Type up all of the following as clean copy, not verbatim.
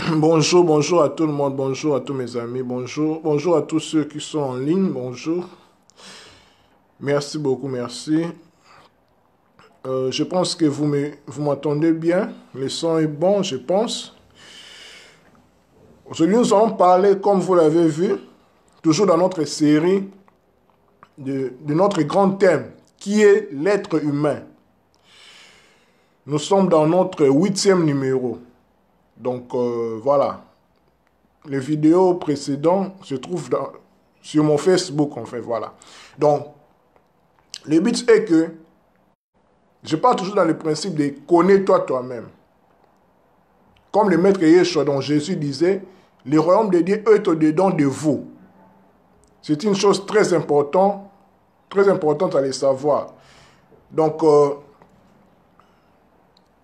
Bonjour, bonjour à tout le monde, bonjour à tous mes amis, bonjour, bonjour à tous ceux qui sont en ligne, bonjour. Merci beaucoup, merci. Je pense que vous m'entendez bien, le son est bon, je pense. Aujourd'hui, nous allons parler, comme vous l'avez vu, toujours dans notre série, de notre grand thème, qui est l'être humain. Nous sommes dans notre 8e numéro. Donc, voilà. Les vidéos précédentes se trouvent sur mon Facebook, en fait, voilà. Donc, le but est que je parle toujours dans le principe de connais-toi toi-même. Comme le maître Yeshua, dont Jésus disait, le royaume de Dieu est au-dedans de vous. C'est une chose très importante à le savoir. Donc,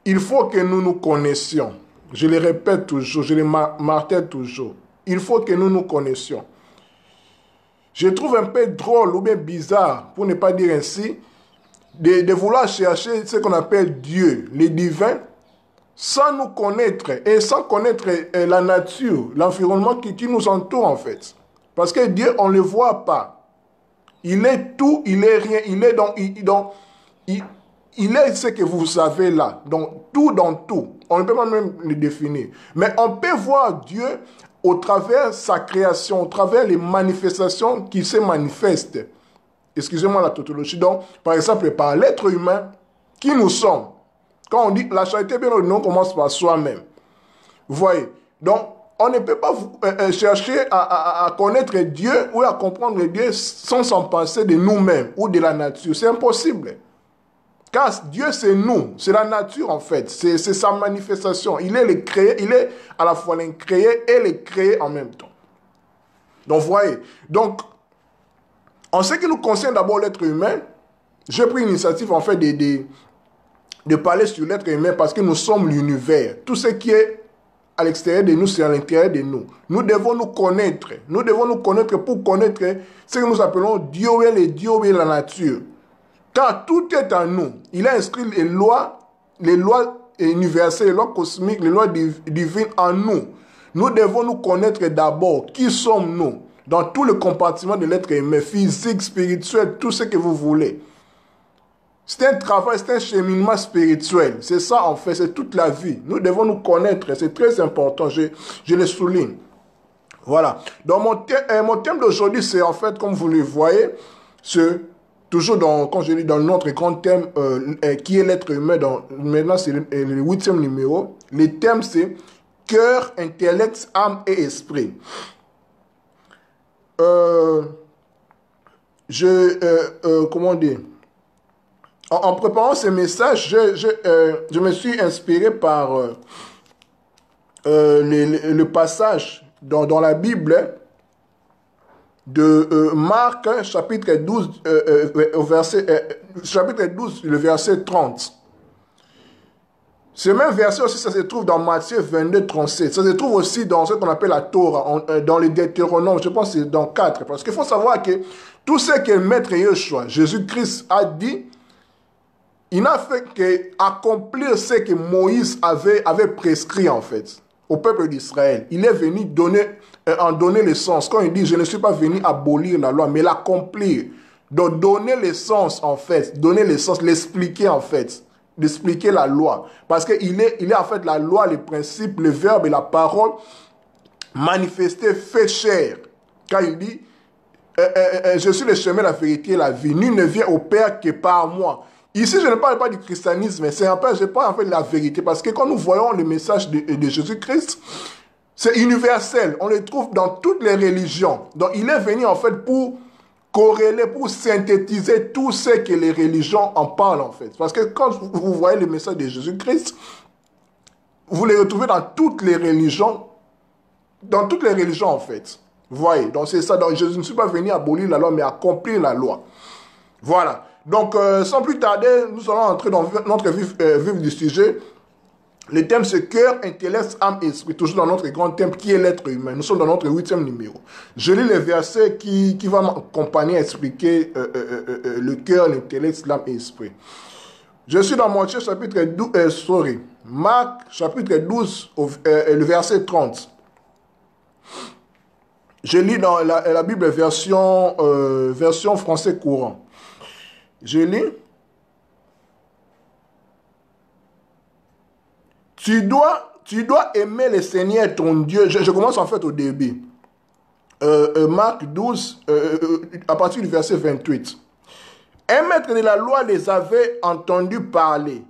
il faut que nous nous connaissions. Je le répète toujours, je le martèle toujours. Il faut que nous nous connaissions. Je trouve un peu drôle ou bien bizarre, pour ne pas dire ainsi, de vouloir chercher ce qu'on appelle Dieu, le divin, sans nous connaître et sans connaître la nature, l'environnement qui nous entoure en fait. Parce que Dieu, on ne le voit pas. Il est tout, il est rien, il est ce que vous savez là. Donc, tout dans tout. On ne peut pas même le définir. Mais on peut voir Dieu au travers sa création, au travers les manifestations qui se manifestent. Excusez-moi la tautologie. Donc, par exemple, par l'être humain, qui nous sommes. Quand on dit la charité, bien au nom, commence par soi-même. Vous voyez. Donc, on ne peut pas chercher à connaître Dieu ou à comprendre Dieu sans s'en passer de nous-mêmes ou de la nature. C'est impossible. Car Dieu, c'est nous. C'est la nature, en fait. C'est sa manifestation. Il est le créé. Il est à la fois l'incréé et le créé en même temps. Donc, vous voyez. Donc, en ce qui nous concerne d'abord l'être humain, j'ai pris l'initiative, en fait, de parler sur l'être humain parce que nous sommes l'univers. Tout ce qui est à l'extérieur de nous, c'est à l'intérieur de nous. Nous devons nous connaître. Nous devons nous connaître pour connaître ce que nous appelons Dieu et le Dieu et la nature. Car tout est en nous. Il a inscrit les lois universelles, les lois cosmiques, les lois divines en nous. Nous devons nous connaître d'abord. Qui sommes-nous? Dans tout le compartiment de l'être humain, physique, spirituel, tout ce que vous voulez. C'est un travail, c'est un cheminement spirituel. C'est ça en fait, c'est toute la vie. Nous devons nous connaître, c'est très important, je le souligne. Voilà. Donc mon thème d'aujourd'hui, c'est en fait, comme vous le voyez, c'est toujours quand je dis dans notre grand thème, qui est l'être humain, maintenant c'est le 8e numéro. Le thème c'est cœur, intellect, âme et esprit. Comment dire? En préparant ce message, je me suis inspiré par le passage dans la Bible de Marc, chapitre 12, chapitre 12, le verset 30. Ce même verset aussi, ça se trouve dans Matthieu 22, 37. Ça se trouve aussi dans ce qu'on appelle la Torah, dans les Deutéronomes, je pense que c'est dans 4. Parce qu'il faut savoir que tout ce que Maître Yeshua, Jésus-Christ, a dit, il n'a fait qu'accomplir ce que Moïse avait prescrit en fait au peuple d'Israël. Il est venu en donner le sens. Quand il dit, je ne suis pas venu abolir la loi, mais l'accomplir. Donc donner le sens en fait, donner le sens, l'expliquer en fait, d'expliquer la loi. Parce qu'il est en fait la loi, les principes, le verbe et la parole manifestés, fait chair. Car il dit, je suis le chemin, la vérité et la vie. Nul ne vient au Père que par moi. Ici, je ne parle pas du christianisme, je parle en fait de la vérité. Parce que quand nous voyons le message de Jésus-Christ, c'est universel. On le trouve dans toutes les religions. Donc, il est venu en fait pour corréler, pour synthétiser tout ce que les religions en parlent en fait. Parce que quand vous voyez le message de Jésus-Christ, vous le retrouvez dans toutes les religions. Dans toutes les religions en fait. Vous voyez, donc c'est ça. Donc, je ne suis pas venu abolir la loi, mais accomplir la loi. Voilà. Donc, sans plus tarder, nous allons entrer dans notre vif du sujet. Le thème, c'est cœur, intellect, âme et esprit. Toujours dans notre grand thème qui est l'être humain. Nous sommes dans notre 8e numéro. Je lis les versets qui vont m'accompagner à expliquer le cœur, l'intellect, l'âme et l'esprit. Je suis dans Matthieu chapitre 12, Marc chapitre 12, le verset 30. Je lis dans la Bible version français courant. Je lis. Tu dois aimer le Seigneur ton Dieu. Je commence en fait au début. Marc 12, à partir du verset 28. Un maître de la loi les avait entendu parler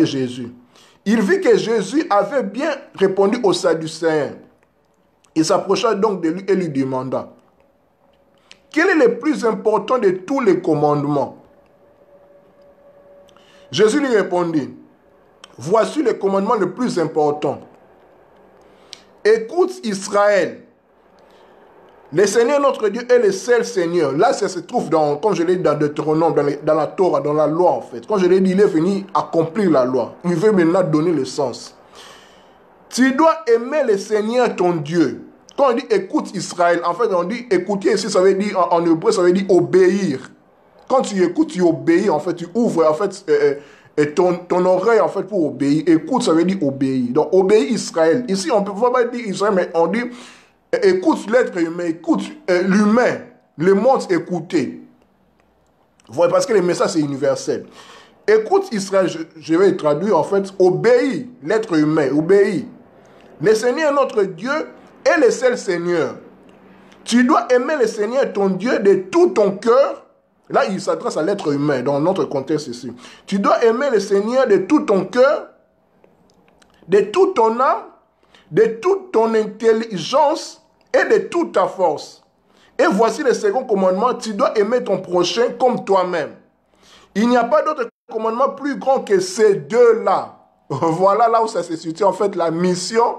Jésus. Il vit que Jésus avait bien répondu aux Sadducéens. Il s'approcha donc de lui et lui demanda: quel est le plus important de tous les commandements? Jésus lui répondit: voici le commandement le plus important. Écoute Israël, le Seigneur notre Dieu est le seul Seigneur. Là, ça se trouve comme je l'ai dit dans Deutéronome, dans la Torah, dans la loi en fait. Quand je l'ai dit, il est venu accomplir la loi. Il veut maintenant donner le sens. Tu dois aimer le Seigneur ton Dieu. Quand on dit écoute Israël, en fait on dit écouter ici, ça veut dire en hébreu, ça veut dire obéir. Quand tu écoutes, tu obéis, en fait, tu ouvres en fait ton oreille en fait pour obéir. Écoute, ça veut dire obéir. Donc obéir Israël. Ici, on ne peut pas dire Israël, mais on dit écoute l'être humain, écoute l'humain, le monde écouter. Voilà, parce que le message c'est universel. Écoute Israël, je vais traduire en fait, obéis l'être humain, obéis. Le Seigneur notre Dieu est le seul Seigneur. Tu dois aimer le Seigneur ton Dieu de tout ton cœur. Là, il s'adresse à l'être humain dans notre contexte ici. Tu dois aimer le Seigneur de tout ton cœur, de toute ton âme, de toute ton intelligence et de toute ta force. Et voici le second commandement, tu dois aimer ton prochain comme toi-même. Il n'y a pas d'autre commandement plus grand que ces deux-là. Voilà là où ça se situe en fait la mission,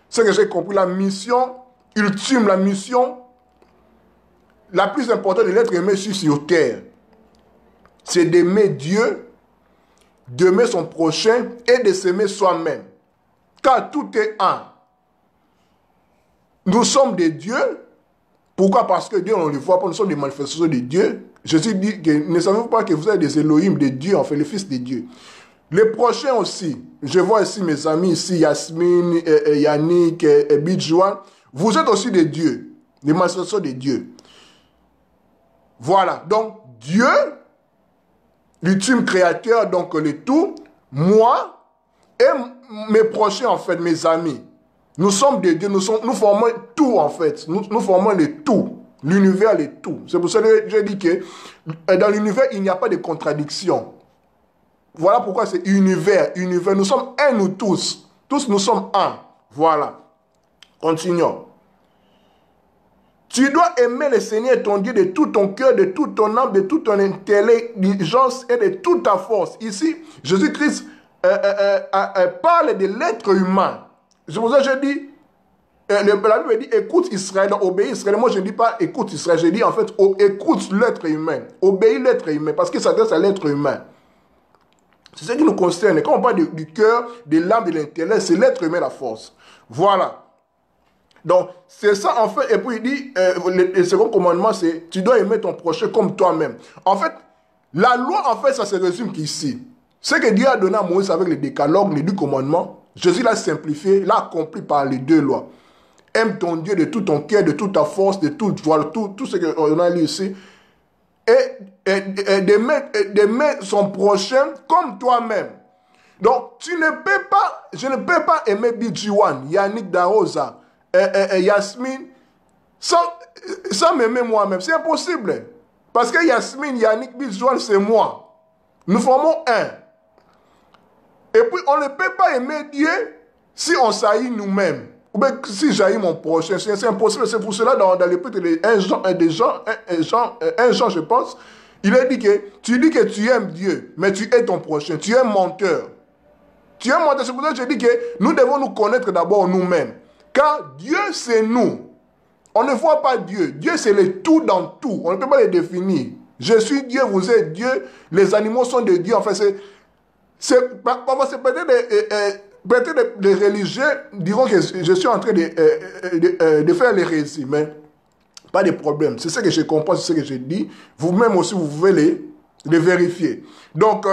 ce que j'ai compris, la mission ultime, la mission la plus importante de l'être humain sur terre. C'est d'aimer Dieu, d'aimer son prochain et de s'aimer soi-même. Car tout est un. Nous sommes des dieux. Pourquoi? Parce que Dieu, on ne le voit pas, nous sommes des manifestations de Dieu. Jésus dit que ne savez-vous pas que vous êtes des Elohim, des dieux, en fait, les fils de Dieu. Les prochains aussi, je vois ici mes amis, ici Yasmine, Yannick, Bidjouan, vous êtes aussi des dieux, des manifestations de Dieu. Voilà, donc Dieu, l'ultime créateur, donc le tout, moi et mes prochains, en fait, mes amis. Nous sommes des dieux, nous formons tout en fait, nous formons le tout, l'univers le tout. C'est pour ça que j'ai dit que dans l'univers, il n'y a pas de contradiction. Voilà pourquoi c'est univers, nous sommes un nous tous, nous sommes un. Voilà, continuons. Tu dois aimer le Seigneur ton Dieu de tout ton cœur, de toute ton âme, de toute ton intelligence et de toute ta force. Ici, Jésus-Christ parle de l'être humain. C'est pour ça que je dis, la Bible dit écoute Israël, obéis Israël. Moi je ne dis pas écoute Israël, je dis en fait écoute l'être humain, obéis l'être humain, parce qu'il s'adresse à l'être humain. C'est ce qui nous concerne. Quand on parle du cœur, de l'âme, de l'intellect, c'est l'être humain la force. Voilà. Donc c'est ça en fait, et puis il dit, le second commandement c'est, tu dois aimer ton prochain comme toi-même. En fait, la loi en fait ça se résume qu'ici. Ce que Dieu a donné à Moïse avec les décalogues, les 10 commandements, Jésus l'a simplifié, l'a accompli par les 2 lois. Aime ton Dieu de tout ton cœur, de toute ta force, de tout, voilà, tout ce qu'on a lu ici. Et d'aimer son prochain comme toi-même. Donc, je ne peux pas aimer Bidjiwan, Yannick Darosa, Yasmine, sans m'aimer moi-même. C'est impossible. Parce que Yasmine, Yannick, Bidjiwan, c'est moi. Nous formons un. Et puis, on ne peut pas aimer Dieu si on s'haït nous-mêmes. Ou bien si j'haïs mon prochain. C'est impossible. C'est pour cela, dans l'épître de 1 Jean, je pense, il a dit que tu dis que tu aimes Dieu, mais tu hais ton prochain. Tu es menteur. Tu es menteur. C'est pour ça que je dis que nous devons nous connaître d'abord nous-mêmes. Car Dieu, c'est nous. On ne voit pas Dieu. Dieu, c'est le tout dans tout. On ne peut pas le définir. Je suis Dieu, vous êtes Dieu. Les animaux sont de Dieu. Enfin, parfois, c'est peut-être les religieux diront que je suis en train de faire l'hérésie, mais pas de problème. C'est ce que je comprends, c'est ce que je dis. Vous-même aussi, vous pouvez les vérifier. Donc,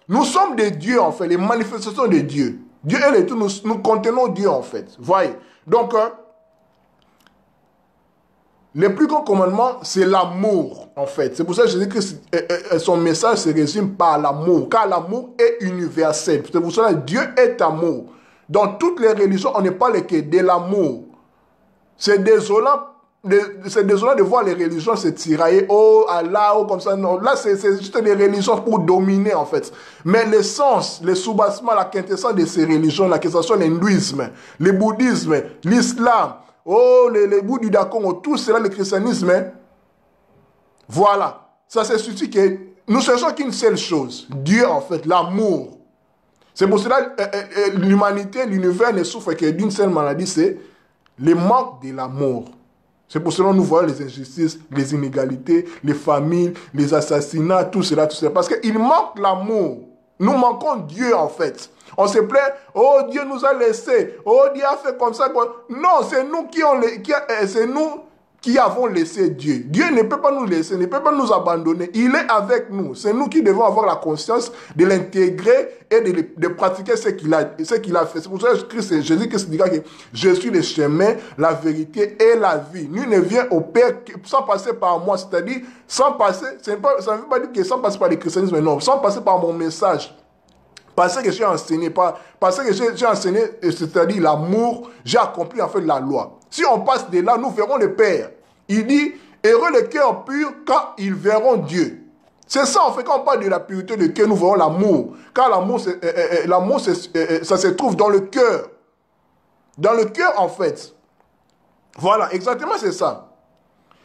Nous sommes des dieux, en fait, les manifestations de Dieu. Dieu est le tout, nous contenons Dieu, en fait. Voyez. Donc, le plus grand commandement, c'est l'amour, en fait. C'est pour ça que je dis que son message se résume par l'amour, car l'amour est universel. C'est pour ça que Dieu est amour. Dans toutes les religions, on ne parle que de l'amour. C'est désolant de voir les religions se tirailler, oh Allah, oh comme ça. Non, là, c'est juste des religions pour dominer, en fait. Mais l'essence, le soubassement, la quintessence de ces religions, que ce soit l'hindouisme, le bouddhisme, l'islam, oh, les bouddhistes, tout cela, le christianisme, hein. Voilà. Ça, c'est suffit que nous cherchons qu'une seule chose. Dieu, en fait, l'amour. C'est pour cela que l'humanité, l'univers ne souffre que d'une seule maladie, c'est le manque de l'amour. C'est pour cela que nous voyons les injustices, les inégalités, les famines, les assassinats, tout cela, tout cela. Parce qu'il manque l'amour. Nous manquons Dieu, en fait. On se plaint, oh Dieu nous a laissés, oh Dieu a fait comme ça. Non, c'est nous qui avons laissé Dieu. Dieu ne peut pas nous laisser, ne peut pas nous abandonner. Il est avec nous. C'est nous qui devons avoir la conscience de l'intégrer et de pratiquer ce qu'il a fait. C'est pour ça que Jésus dira que je suis le chemin, la vérité et la vie. Nul ne vient au Père sans passer par moi. C'est-à-dire, sans passer, ça ne veut pas dire que sans passer par le christianisme, non, sans passer par mon message. Parce que j'ai enseigné, parce que j'ai enseigné, c'est-à-dire l'amour, j'ai accompli en fait la loi. Si on passe de là, nous verrons le Père. Il dit, heureux le cœur pur, quand ils verront Dieu. C'est ça, en fait, quand on parle de la pureté de cœur, nous verrons l'amour. Car l'amour, ça se trouve dans le cœur. Dans le cœur, en fait. Voilà, exactement, c'est ça.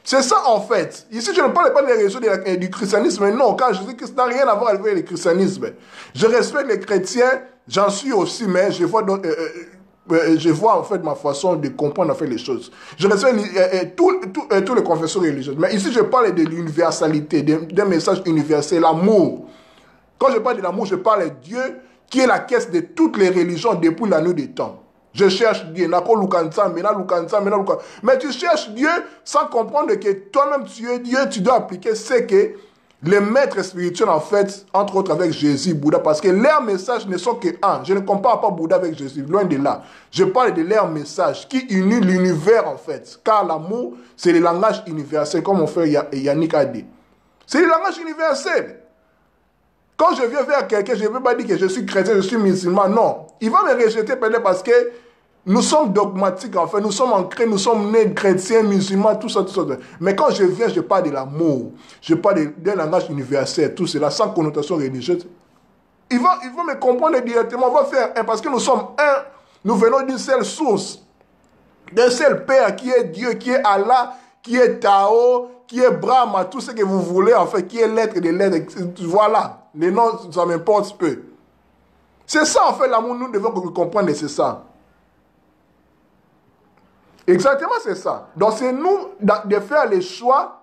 C'est ça, en fait. Ici, je ne parle pas des raisons du christianisme, non, car je dis que ça n'a rien à voir avec le christianisme. Je respecte les chrétiens, j'en suis aussi, mais je vois en fait ma façon de comprendre en fait les choses. Je respecte tous les confessions religieuses. Mais ici, je parle de l'universalité, d'un message universel, l'amour. Quand je parle de l'amour, je parle de Dieu qui est la caisse de toutes les religions depuis la nuit des temps. Je cherche Dieu. Mais tu cherches Dieu sans comprendre que toi-même tu es Dieu, tu dois appliquer ce que les maîtres spirituels, en fait, entre autres avec Jésus, Bouddha, parce que leurs messages ne sont que un. Je ne compare pas Bouddha avec Jésus, loin de là. Je parle de leur message qui unit l'univers, en fait. Car l'amour, c'est le langage universel, comme mon frère Yannick a dit. C'est le langage universel. Quand je viens vers quelqu'un, je ne veux pas dire que je suis chrétien, je suis musulman, non. Il va me rejeter peut-être parce que nous sommes dogmatiques, en fait. Nous sommes ancrés, nous sommes nés chrétiens, musulmans, tout ça, tout ça. Mais quand je viens, je parle de l'amour. Je parle d'un langage universel, tout cela, sans connotation religieuse. Ils vont me comprendre directement. On va faire un, parce que nous sommes un. Nous venons d'une seule source. D'un seul Père qui est Dieu, qui est Allah, qui est Tao, qui est Brahma, tout ce que vous voulez, en fait, qui est l'être des lettres. Voilà. Les noms, ça m'importe peu. C'est ça, en fait, l'amour, nous devons comprendre, c'est ça. Exactement, c'est ça. Donc, c'est nous de faire le choix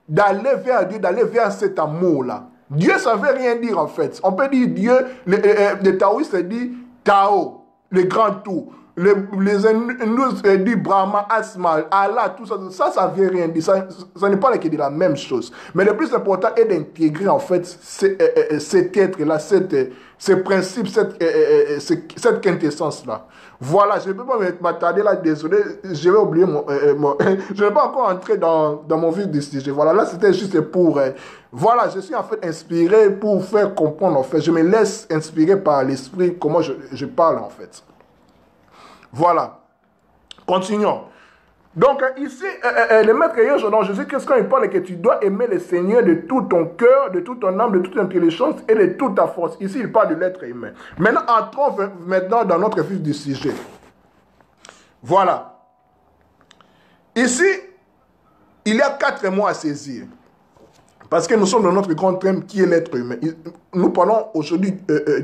d'aller vers Dieu, d'aller vers cet amour-là. Dieu, ça ne veut rien dire, en fait. On peut dire Dieu, les taoïstes disent Tao, le grand tout. Les hindous disent Brahma, Asma, Allah, tout ça, ça ne veut rien dire. Ça n'est pas que de la même chose. Mais le plus important est d'intégrer, en fait, cet être-là, ce principe, cette quintessence-là. Voilà, je ne peux pas m'attarder là, désolé, je vais oublier je ne vais pas encore entrer dans mon vif du sujet. Voilà, là c'était juste pour... voilà, je suis en fait inspiré pour faire comprendre, en fait. Je me laisse inspirer par l'esprit, comment je parle, en fait. Voilà. Continuons. Donc ici, le maître ayant dans Jésus, qu'est-ce qu'il parle? Que tu dois aimer le Seigneur de tout ton cœur, de toute ton âme, de toute ton intelligence et de toute ta force. Ici, il parle de l'être humain. Maintenant, entrons maintenant dans notre vif du sujet. Voilà. Ici, il y a 4 mots à saisir. Parce que nous sommes dans notre grand thème qui est l'être humain. Nous parlons aujourd'hui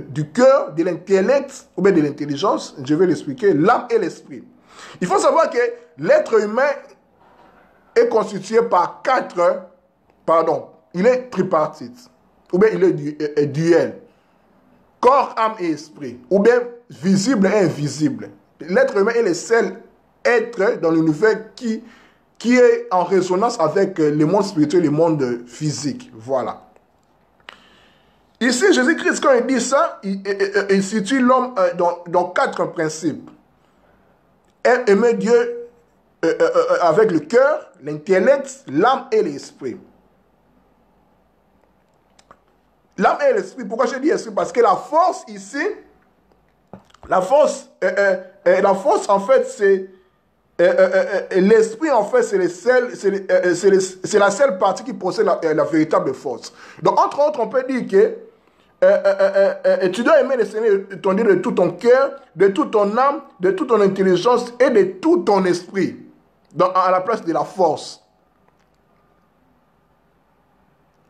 du cœur, de l'intellect, ou bien de l'intelligence, je vais l'expliquer, l'âme et l'esprit. Il faut savoir que l'être humain est constitué par 4, il est tripartite, ou bien il est duel. Corps, âme et esprit, ou bien visible et invisible. L'être humain est le seul être dans l'univers qui est en résonance avec le monde spirituel et le monde physique. Voilà. Ici, Jésus-Christ, quand il dit ça, il situe l'homme dans 4 principes. Aimer Dieu avec le cœur, l'intellect, l'âme et l'esprit. L'âme et l'esprit, pourquoi je dis esprit? Parce que la force ici, la force en fait, c'est l'esprit, en fait, c'est la seule partie qui possède la véritable force. Donc, entre autres, on peut dire que tu dois aimer le Seigneur ton Dieu de tout ton cœur, de toute ton âme, de toute ton intelligence et de tout ton esprit. Donc, à la place de la force.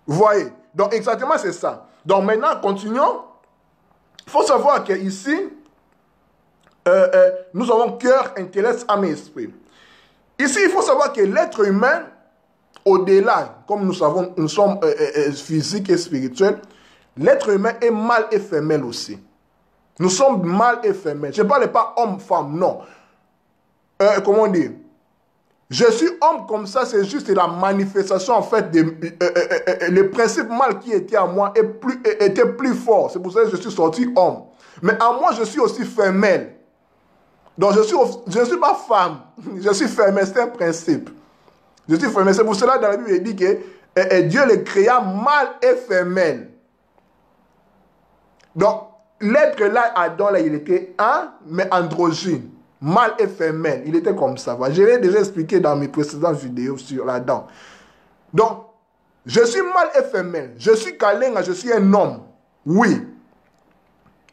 Vous voyez? Donc, exactement, c'est ça. Donc, maintenant, continuons. Il faut savoir qu'ici, nous avons cœur, intellect, âme et esprit. Ici, il faut savoir que l'être humain, au-delà, comme nous savons, nous sommes physiques et spirituels, l'être humain est mâle et femelle aussi. Nous sommes mâle et femelle. Je ne parle pas homme-femme, non. Comment dire? Je suis homme comme ça, c'est juste la manifestation, en fait, le principe mâle qui était à moi était plus fort. C'est pour ça que je suis sorti homme. Mais à moi, je suis aussi femelle. Donc, je ne suis pas femme. Je suis femelle, c'est un principe. Je suis femelle. C'est pour cela que dans la Bible, il dit que Dieu les créa mâle et femelle. Donc, l'être là, Adam, là, il était un, mais androgyne. Mâle et femelle. Il était comme ça. Je l'ai déjà expliqué dans mes précédentes vidéos sur l'Adam. Donc, je suis mâle et femelle. Je suis Kalenga, je suis un homme. Oui.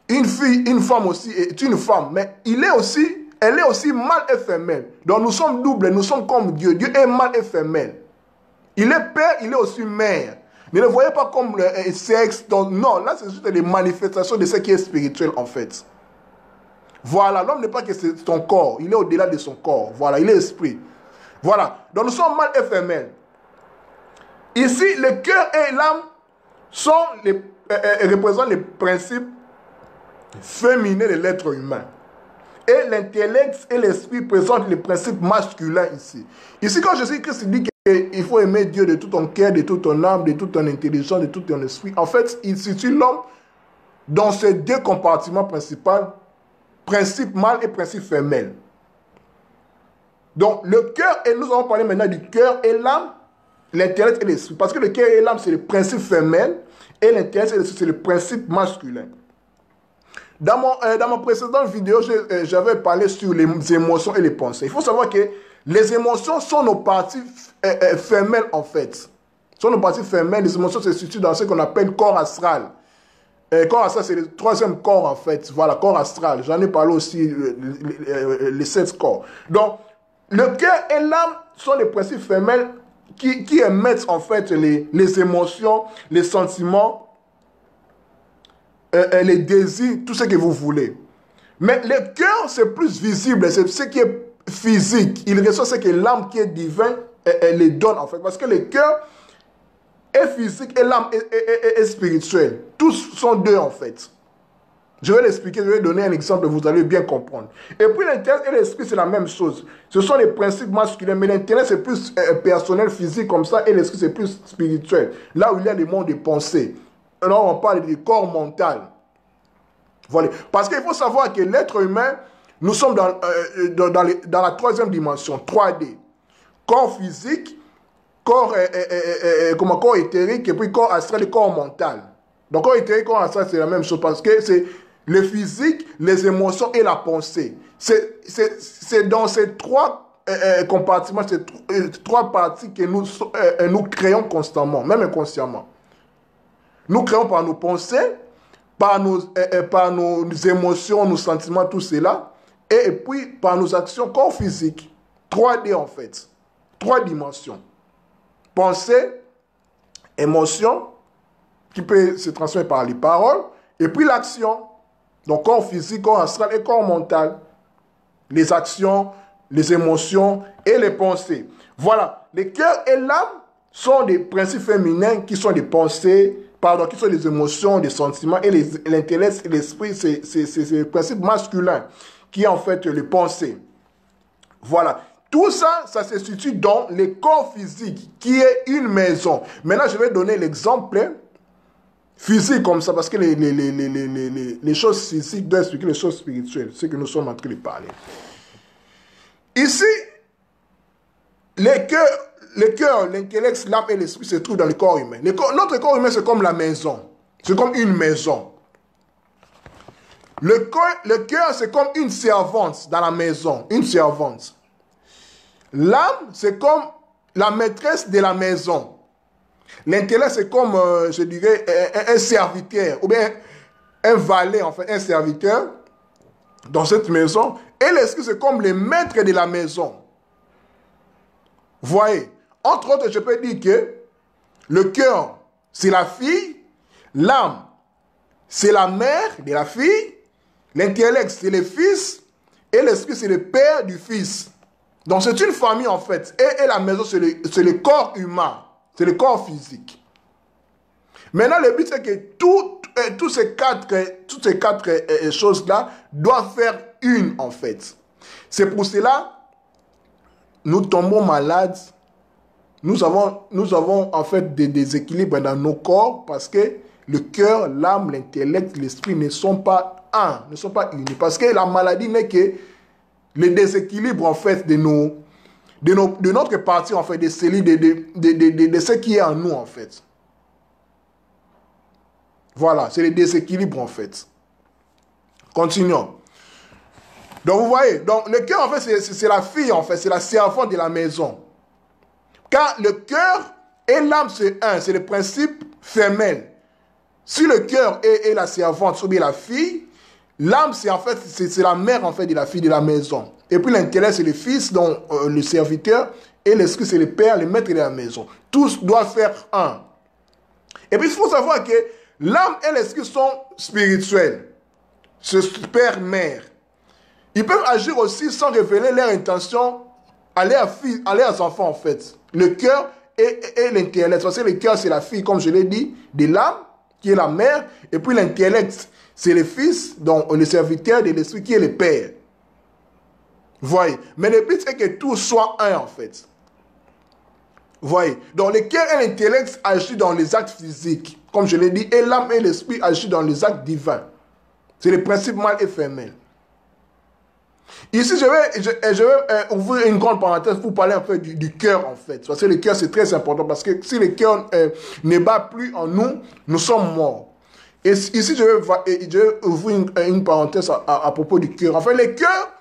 Une fille, une femme aussi est une femme. Mais elle est aussi mâle et femelle. Donc, nous sommes doubles. Nous sommes comme Dieu. Dieu est mâle et femelle. Il est père, il est aussi mère. Ne le voyez pas comme le sexe. Donc, non, là, c'est juste les manifestations de ce qui est spirituel, en fait. Voilà, l'homme n'est pas que c'est son corps. Il est au-delà de son corps. Voilà, il est esprit. Voilà. Donc, nous sommes mâle et femelle. Ici, le cœur et l'âme représentent les principes féminins de l'être humain. Et l'intellect et l'esprit présentent les principes masculins ici. Ici, quand Jésus-Christ dit qu'il faut aimer Dieu de tout ton cœur, de toute ton âme, de toute ton intelligence, de tout ton esprit, en fait, il situe l'homme dans ces 2 compartiments principaux, principe mâle et principe femelle. Donc, le cœur, et nous allons parler maintenant du cœur et l'âme, l'intellect et l'esprit. Parce que le cœur et l'âme, c'est le principe femelle, et l'intellect et l'esprit, c'est le principe masculin. Dans ma précédente vidéo, j'avais parlé sur les émotions et les pensées. Il faut savoir que les émotions sont nos parties femelles, en fait. Sont nos parties femelles. Les émotions se situent dans ce qu'on appelle corps astral. Corps astral, c'est le 3e corps, en fait. Voilà, corps astral. J'en ai parlé aussi, les 7 corps. Donc, le cœur et l'âme sont les principes femelles qui émettent, en fait, les émotions, les sentiments, les désirs, tout ce que vous voulez. Mais le cœur, c'est plus visible, c'est ce qui est physique. Il reçoit ce que l'âme qui est divin les donne, en fait. Parce que le cœur est physique et l'âme est spirituelle. Tous sont 2, en fait. Je vais l'expliquer, je vais donner un exemple, vous allez bien comprendre. Et puis l'intellect et l'esprit, c'est la même chose. Ce sont les principes masculins, mais l'intellect, c'est plus personnel, physique, comme ça, et l'esprit, c'est plus spirituel. Là où il y a le monde des pensées. Là, on parle du corps mental. Voilà. Parce qu'il faut savoir que l'être humain, nous sommes dans la 3e dimension, 3D. Corps physique, corps éthérique, et puis corps astral et corps mental. Donc, corps éthérique, corps astral, c'est la même chose parce que c'est le physique, les émotions et la pensée. C'est dans ces 3 compartiments, ces 3 parties que nous créons constamment, même inconsciemment. Nous créons par nos pensées, par nos émotions, nos sentiments, tout cela, et puis par nos actions, corps physique. 3D en fait. 3 dimensions. Pensée, émotion, qui peut se transmettre par les paroles, et puis l'action. Donc corps physique, corps astral et corps mental. Les actions, les émotions et les pensées. Voilà. Le cœur et l'âme sont des principes féminins qui sont des pensées, qui sont des émotions, des sentiments, et l'intellect et l'esprit, c'est le principe masculin qui est en fait les pensées. Voilà. Tout ça, ça se situe dans le corps physique qui est une maison. Maintenant, je vais donner l'exemple physique comme ça, parce que les choses physiques doivent expliquer les choses spirituelles, ce que nous sommes en train de parler. Ici, le cœur, l'intellect, l'âme et l'esprit se trouvent dans le corps humain. Notre corps humain, c'est comme la maison. C'est comme une maison. Le cœur, c'est comme une servante dans la maison. Une servante. L'âme, c'est comme la maîtresse de la maison. L'intellect, c'est comme, je dirais, un serviteur, ou bien un valet, en fait, un serviteur dans cette maison. Et l'esprit, c'est comme le maître de la maison. Voyez, entre autres, je peux dire que le cœur, c'est la fille, l'âme, c'est la mère de la fille, l'intellect, c'est le fils, et l'esprit, c'est le père du fils. Donc, c'est une famille, en fait. Et la maison, c'est le corps humain. C'est le corps physique. Maintenant, le but, c'est que toutes ces quatre choses-là doivent faire une, en fait. C'est pour cela, nous tombons malades. Nous avons en fait des déséquilibres dans nos corps parce que le cœur, l'âme, l'intellect, l'esprit ne sont pas un, ne sont pas unis. Parce que la maladie n'est que le déséquilibre, en fait, de notre partie, en fait, des cellules, de ce qui est en nous, en fait. Voilà, c'est le déséquilibre, en fait. Continuons. Donc, vous voyez, donc, le cœur, en fait, c'est la fille, en fait, c'est la servante de la maison. Car le cœur et l'âme, c'est un, c'est le principe femelle. Si le cœur est la servante, ou bien la fille, l'âme, c'est en fait, c'est la mère, en fait, de la fille de la maison. Et puis l'intellect, c'est le fils, donc le serviteur, et l'esprit, c'est le père, le maître de la maison. Tous doivent faire un. Et puis, il faut savoir que l'âme et l'esprit sont spirituels. C'est père-mère. Ils peuvent agir aussi sans révéler leur intention à leurs enfants, en fait. Le cœur et l'intellect. Parce que le cœur, c'est la fille, comme je l'ai dit, de l'âme, qui est la mère. Et puis l'intellect, c'est le fils, donc le serviteur de l'esprit, qui est le père. Voyez. Mais le but, c'est que tout soit un, en fait. Voyez. Donc le cœur et l'intellect agissent dans les actes physiques, comme je l'ai dit, et l'âme et l'esprit agissent dans les actes divins. C'est le principe mâle et femelle. Ici, je vais ouvrir une grande parenthèse pour parler un peu du cœur, en fait. Parce que le cœur, c'est très important. Parce que si le cœur ne bat plus en nous, nous sommes morts. Et ici, je vais ouvrir une parenthèse à propos du cœur. En fait, le cœur,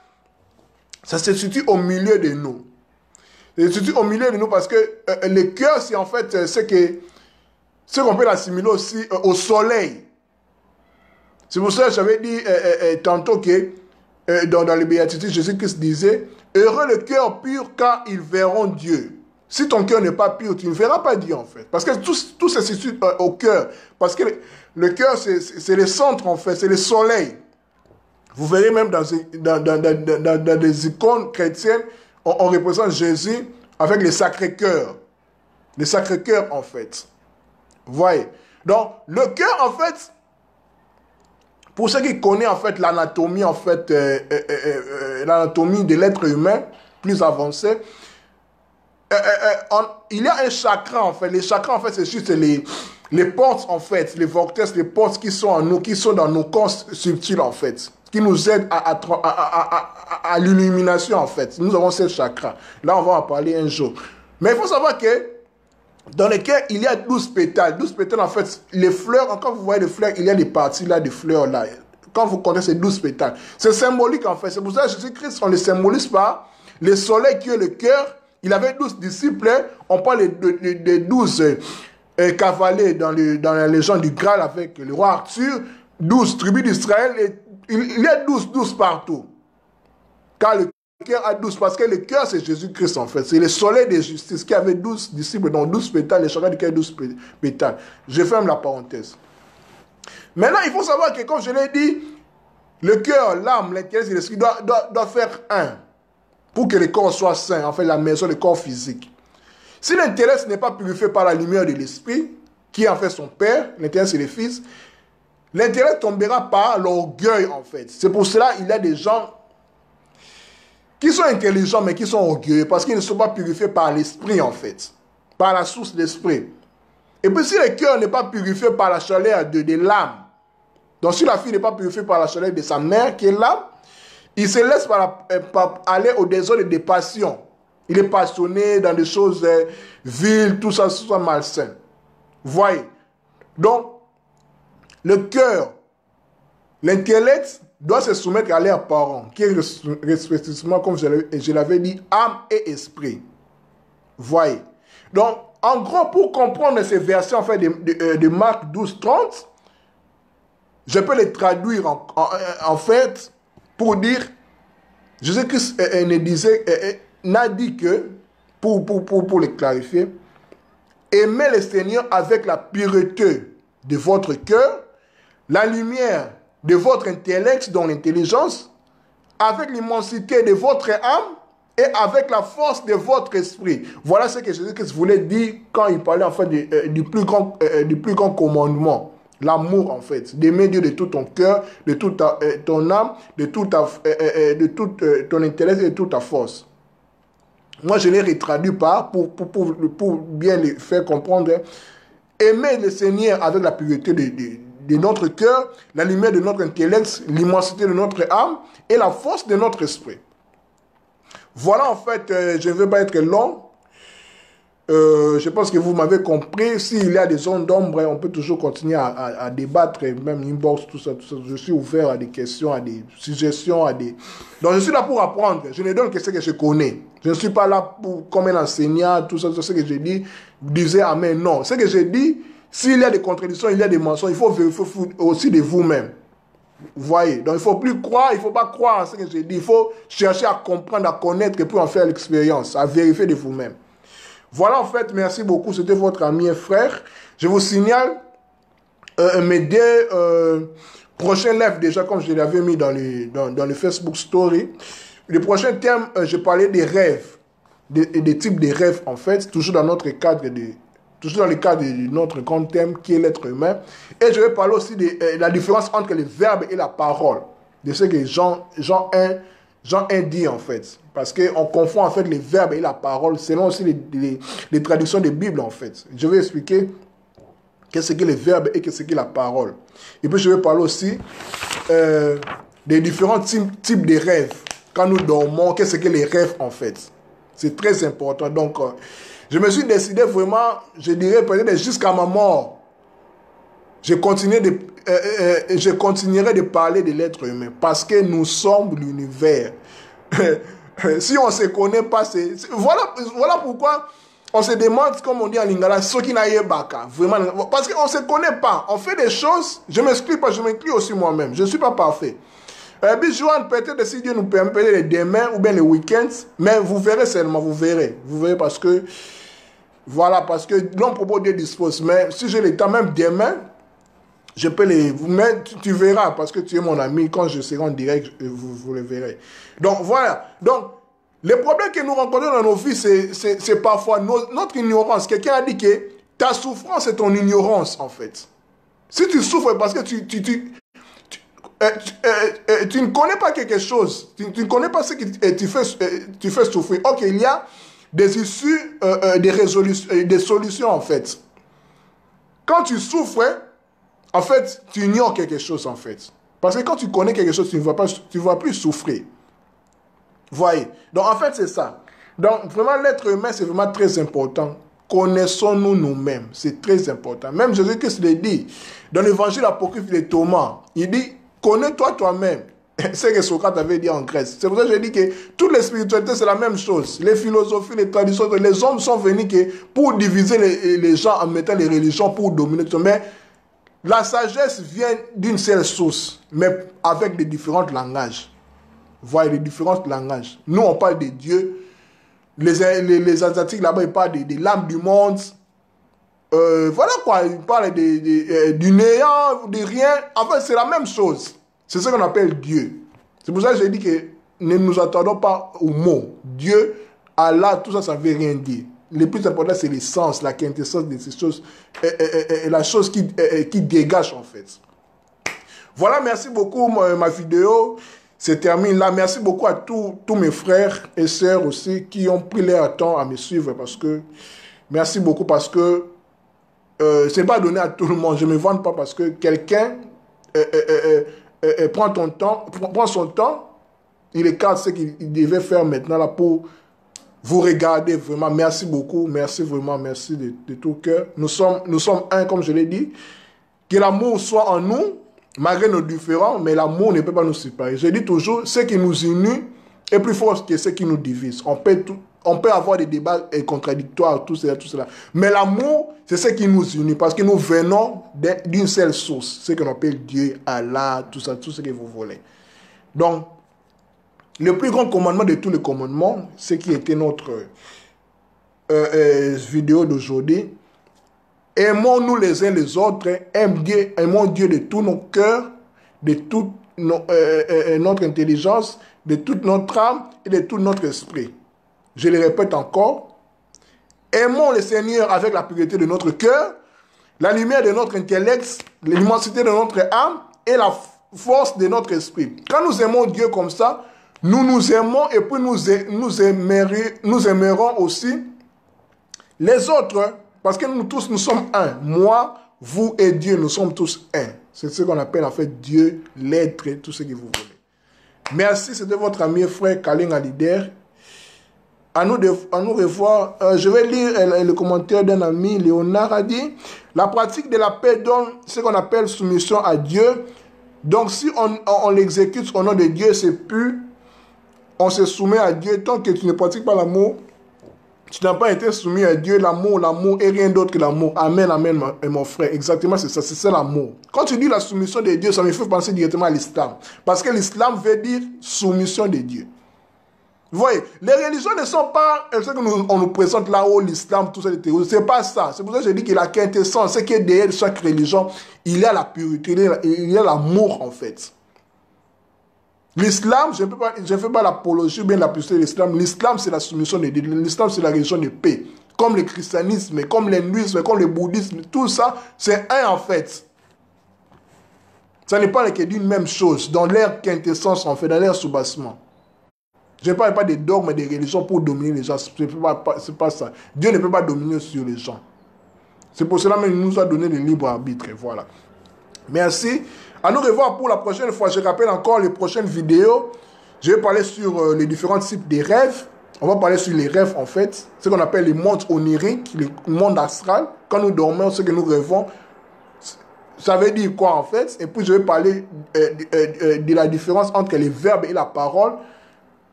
ça se situe au milieu de nous. Ça se situe au milieu de nous parce que le cœur, c'est en fait ce qu'on peut l'assimiler aussi au soleil. C'est pour ça que j'avais dit tantôt que dans les béatitudes, Jésus-Christ disait « Heureux le cœur pur, car ils verront Dieu. » Si ton cœur n'est pas pur, tu ne verras pas Dieu, en fait. Parce que tout se situe au cœur. Parce que le cœur, c'est le centre, en fait. C'est le soleil. Vous verrez même dans des icônes chrétiennes, on représente Jésus avec le Sacré-Cœur. Le Sacré-Cœur, en fait. Vous voyez. Donc, le cœur, en fait, pour ceux qui connaissent en fait l'anatomie l'anatomie de l'être humain plus avancée, il y a un chakra en fait. Les chakras en fait c'est juste les portes en fait, les vortex, les portes qui sont en nous, qui sont dans nos corps subtils en fait, qui nous aident à l'illumination en fait. Nous avons ces chakras. Là on va en parler un jour. Mais il faut savoir que dans lesquels il y a 12 pétales. 12 pétales, en fait, les fleurs, quand vous voyez les fleurs, il y a des parties là, des fleurs là. Quand vous connaissez ces 12 pétales, c'est symbolique en fait. C'est pour ça que Jésus-Christ, on le symbolise par le soleil qui est le cœur. Il avait 12 disciples. On parle de 12 cavaliers dans la légende du Graal avec le roi Arthur. 12 tribus d'Israël. Il y a 12 partout. Car le cœur a 12, parce que le cœur c'est Jésus-Christ en fait, c'est le soleil de justice qui avait 12 disciples, donc 12 pétales, les chakras du cœur 12 pétales. Je ferme la parenthèse. Maintenant, il faut savoir que comme je l'ai dit, le cœur, l'âme, l'intellect et l'esprit doivent faire un pour que le corps soit sain, en fait la maison, le corps physique. Si l'intellect n'est pas purifié par la lumière de l'esprit, qui est en fait son père, l'intellect c'est le fils, l'intellect tombera par l'orgueil en fait. C'est pour cela qu'il y a des gens qui sont intelligents mais qui sont orgueilleux parce qu'ils ne sont pas purifiés par l'esprit en fait, par la source d'esprit. Et puis si le cœur n'est pas purifié par la chaleur de l'âme, donc si la fille n'est pas purifiée par la chaleur de sa mère qui est l'âme, il se laisse par aller au désordre des passions. Il est passionné dans des choses viles, tout ça malsain. Voyez. Donc, le cœur, l'intellect doit se soumettre à leurs parents, qui est respectivement, comme je l'avais dit, âme et esprit. Voyez. Donc, en gros, pour comprendre ces versets en fait, de Marc 12, 30, je peux les traduire en fait pour dire, Jésus-Christ n'a dit que, pour les clarifier, aimez le Seigneur avec la pureté de votre cœur, la lumière de votre intellect, dont l'intelligence, avec l'immensité de votre âme et avec la force de votre esprit. Voilà ce que Jésus-Christ voulait dire quand il parlait en fait du plus grand commandement. L'amour en fait, d'aimer Dieu de tout ton cœur, de toute ton âme, de tout ton intellect et de toute ta force. Moi, je l'ai retraduit pour bien les faire comprendre. Aimer le Seigneur avec la pureté de notre cœur, la lumière de notre intellect, l'immensité de notre âme et la force de notre esprit. Voilà en fait, je ne veux pas être long. Je pense que vous m'avez compris. S'il y a des zones d'ombre, on peut toujours continuer à débattre, même inbox, tout ça. Je suis ouvert à des questions, à des suggestions, Donc je suis là pour apprendre. Je ne donne que ce que je connais. Je ne suis pas là comme un enseignant, tout ça, ce que j'ai dit. Vous disiez amen. Non. Ce que j'ai dit, s'il y a des contradictions, il y a des mensonges, il faut vérifier aussi de vous-même. Vous voyez? Donc il ne faut plus croire, il ne faut pas croire en ce que j'ai dit. Il faut chercher à comprendre, à connaître et puis en faire l'expérience, à vérifier de vous-même. Voilà en fait, merci beaucoup, c'était votre ami et frère. Je vous signale mes deux prochains lives déjà, comme je l'avais mis dans le Facebook Story. Le prochain thème, je parlais des rêves, des types de rêves en fait, toujours dans le cadre de notre grand thème qui est l'être humain. Et je vais parler aussi de la différence entre le verbe et la parole, de ce que Jean 1 dit en fait. Parce qu'on confond en fait les verbes et la parole selon aussi les traductions des Bibles en fait. Je vais expliquer qu'est-ce que les verbes et qu'est-ce que la parole. Et puis je vais parler aussi des différents types de rêves. Quand nous dormons, qu'est-ce que les rêves en fait. C'est très important. Donc, je me suis décidé vraiment, je dirais peut-être jusqu'à ma mort, je continuerai de parler de l'être humain parce que nous sommes l'univers. Si on ne se connaît pas, voilà pourquoi on se demande, comme on dit en lingala, ce qui n'a pas vraiment, parce qu'on ne se connaît pas. On fait des choses, je ne m'explique pas, je m'inclus aussi moi-même. Je ne suis pas parfait. Joanne, peut-être si Dieu nous permet, peut-être demain ou bien les week-ends, mais vous verrez seulement, vous verrez parce que, voilà, parce que l'homme propose Dieu dispose. Mais si j'ai le temps, même demain, je peux mais tu verras, parce que tu es mon ami, quand je serai en direct, vous le verrez. Donc, voilà. Donc, les problèmes que nous rencontrons dans nos vies, c'est parfois notre ignorance. Quelqu'un a dit que ta souffrance est ton ignorance, en fait. Si tu souffres parce que tu ne connais pas quelque chose, tu ne connais pas ce que tu fais souffrir. Ok, il y a des issues, des solutions, en fait. Quand tu souffres, en fait, tu ignores quelque chose, en fait. Parce que quand tu connais quelque chose, tu ne vas plus souffrir. Voyez. Donc, en fait, c'est ça. Donc, vraiment, l'être humain, c'est vraiment très important. Connaissons-nous nous-mêmes. C'est très important. Même Jésus-Christ le dit. Dans l'évangile apocryphe de Thomas, il dit, connais-toi toi-même. C'est ce que Socrate avait dit en Grèce. C'est pour ça que je dis que toutes les spiritualités, c'est la même chose. Les philosophies, les traditions, les hommes sont venus pour diviser les gens en mettant les religions pour dominer. Mais la sagesse vient d'une seule source, mais avec des différents langages. Voyez, les différents langages. Nous, on parle de Dieu. Les Asiatiques, là-bas, ils parlent de l'âme du monde. Voilà quoi, ils parlent du néant, de rien. En fait, c'est la même chose. C'est ce qu'on appelle Dieu. C'est pour ça que j'ai dit que ne nous attendons pas au mot. Dieu, Allah, tout ça, ça ne veut rien dire. Le plus important, c'est l'essence, la quintessence de ces choses, et la chose qui dégage en fait. Voilà, merci beaucoup, ma vidéo se termine là. Merci beaucoup à tous mes frères et sœurs aussi qui ont pris leur temps à me suivre parce que, merci beaucoup parce que c'est pas donné à tout le monde. Je ne me vante pas parce que quelqu'un prend son temps, il écarte ce qu'il devait faire maintenant là pour vous regarder vraiment. Merci beaucoup, merci vraiment, merci de tout cœur. Nous sommes un, comme je l'ai dit. Que l'amour soit en nous, malgré nos différends, mais l'amour ne peut pas nous séparer. Je dis toujours, ce qui nous unit est plus fort que ce qui nous divise. On peut avoir des débats contradictoires, tout cela. Mais l'amour, c'est ce qui nous unit, parce que nous venons d'une seule source, ce qu'on appelle Dieu, Allah, tout ça, tout ce que vous voulez. Donc, le plus grand commandement de tous les commandements, ce qui était notre vidéo d'aujourd'hui, aimons-nous les uns les autres, aimons Dieu de tout nos cœurs, de toute notre intelligence, de toute notre âme et de tout notre esprit. Je le répète encore, aimons le Seigneur avec la pureté de notre cœur, la lumière de notre intellect, l'immensité de notre âme et la force de notre esprit. Quand nous aimons Dieu comme ça, nous nous aimons et puis nous aimerons aussi les autres. Parce que nous tous, nous sommes un. Moi, vous et Dieu, nous sommes tous un. C'est ce qu'on appelle en fait Dieu, l'être, tout ce que vous voulez. Merci, c'était votre ami et frère Kaling Alider. À nous revoir. Je vais lire le commentaire d'un ami, Léonard a dit, la pratique de la paix donne ce qu'on appelle soumission à Dieu. Donc si on l'exécute au nom de Dieu, c'est plus, on se soumet à Dieu. Tant que tu ne pratiques pas l'amour, tu n'as pas été soumis à Dieu, l'amour et rien d'autre que l'amour. Amen, amen, mon frère. Exactement, c'est ça, c'est ça l'amour. Quand tu dis la soumission de Dieu, ça me fait penser directement à l'islam. Parce que l'islam veut dire soumission de Dieu. Vous voyez, les religions ne sont pas ce qu'on nous présente là-haut, l'islam, tout ça, les théories. C'est pas ça. C'est pour ça que je dis que la quintessence, ce qui est derrière chaque religion, il y a la pureté, il y a l'amour en fait. L'islam, je ne fais pas l'apologie ou bien la pureté de l'islam. L'islam, c'est la soumission de Dieu. L'islam, c'est la religion de paix. Comme le christianisme, comme l'hindouisme, comme le bouddhisme, tout ça, c'est un en fait. Ça n'est pas que d'une même chose, dans leur quintessence en fait, dans leur soubassement. Je ne parle pas des dogmes et des religions pour dominer les gens. Ce n'est pas ça. Dieu ne peut pas dominer sur les gens. C'est pour cela qu'il nous a donné le libre arbitre. Voilà. Merci. À nous revoir pour la prochaine fois. Je rappelle encore les prochaines vidéos. Je vais parler sur les différents types de rêves. On va parler sur les rêves en fait. Ce qu'on appelle les mondes oniriques, les mondes astrales. Quand nous dormons, ce que nous rêvons, ça veut dire quoi en fait? Et puis je vais parler de la différence entre les verbes et la parole.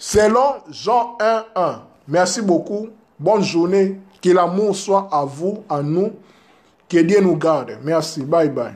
Selon Jean 1:1. Merci beaucoup. Bonne journée. Que l'amour soit à vous, à nous. Que Dieu nous garde. Merci. Bye bye.